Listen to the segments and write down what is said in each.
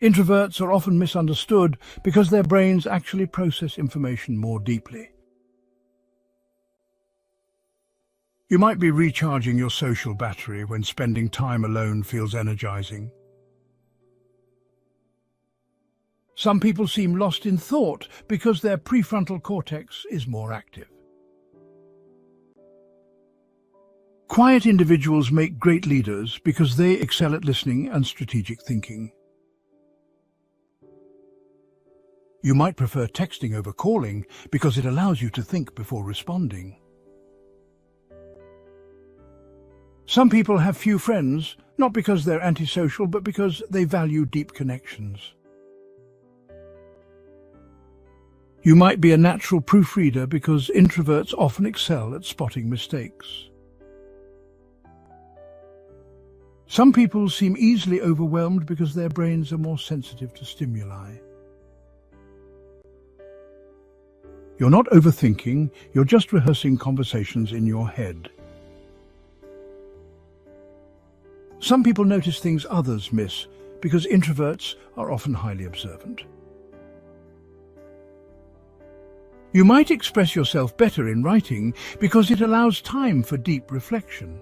Introverts are often misunderstood because their brains actually process information more deeply. You might be recharging your social battery when spending time alone feels energizing. Some people seem lost in thought because their prefrontal cortex is more active. Quiet individuals make great leaders because they excel at listening and strategic thinking. You might prefer texting over calling because it allows you to think before responding. Some people have few friends, not because they're antisocial, but because they value deep connections. You might be a natural proofreader because introverts often excel at spotting mistakes. Some people seem easily overwhelmed because their brains are more sensitive to stimuli. You're not overthinking, you're just rehearsing conversations in your head. Some people notice things others miss because introverts are often highly observant. You might express yourself better in writing because it allows time for deep reflection.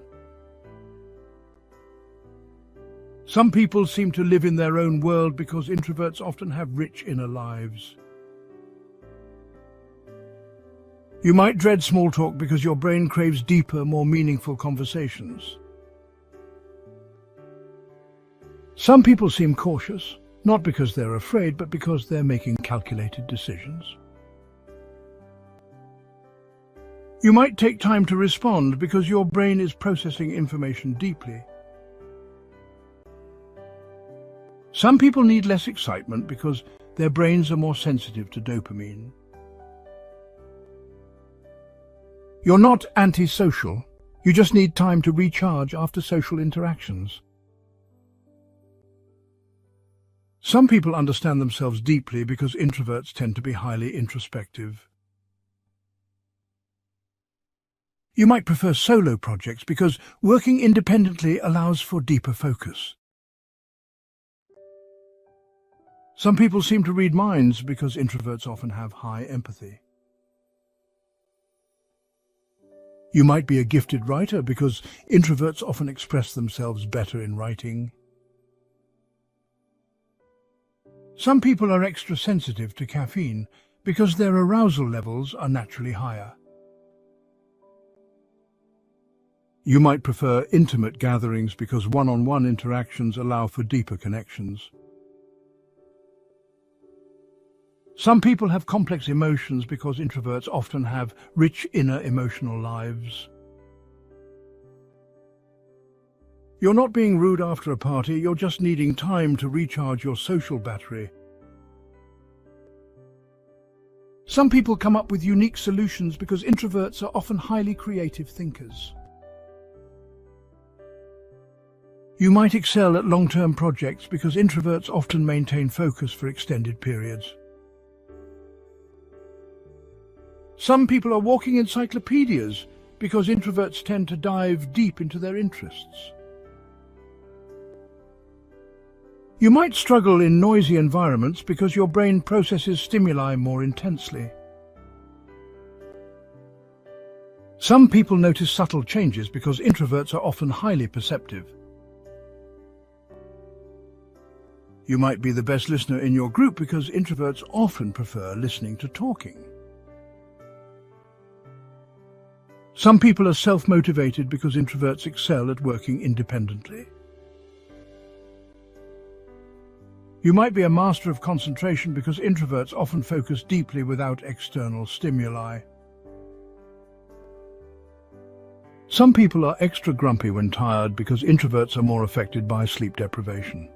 Some people seem to live in their own world because introverts often have rich inner lives. You might dread small talk because your brain craves deeper, more meaningful conversations. Some people seem cautious, not because they're afraid, but because they're making calculated decisions. You might take time to respond because your brain is processing information deeply. Some people need less excitement because their brains are more sensitive to dopamine. You're not antisocial, you just need time to recharge after social interactions. Some people understand themselves deeply because introverts tend to be highly introspective. You might prefer solo projects because working independently allows for deeper focus. Some people seem to read minds because introverts often have high empathy. You might be a gifted writer because introverts often express themselves better in writing. Some people are extra sensitive to caffeine because their arousal levels are naturally higher. You might prefer intimate gatherings because one-on-one interactions allow for deeper connections. Some people have complex emotions because introverts often have rich inner emotional lives. You're not being rude after a party, you're just needing time to recharge your social battery. Some people come up with unique solutions because introverts are often highly creative thinkers. You might excel at long-term projects because introverts often maintain focus for extended periods. Some people are walking encyclopedias because introverts tend to dive deep into their interests. You might struggle in noisy environments because your brain processes stimuli more intensely. Some people notice subtle changes because introverts are often highly perceptive. You might be the best listener in your group because introverts often prefer listening to talking. Some people are self-motivated because introverts excel at working independently. You might be a master of concentration because introverts often focus deeply without external stimuli. Some people are extra grumpy when tired because introverts are more affected by sleep deprivation.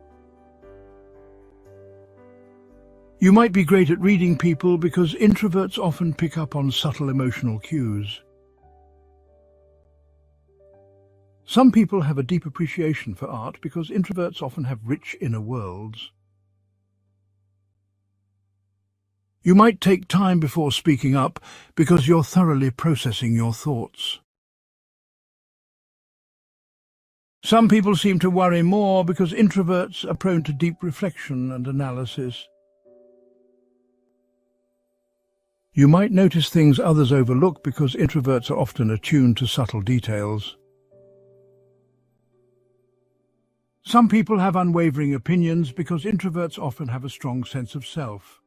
You might be great at reading people because introverts often pick up on subtle emotional cues. Some people have a deep appreciation for art because introverts often have rich inner worlds. You might take time before speaking up because you're thoroughly processing your thoughts. Some people seem to worry more because introverts are prone to deep reflection and analysis. You might notice things others overlook because introverts are often attuned to subtle details. Some people have unwavering opinions because introverts often have a strong sense of self.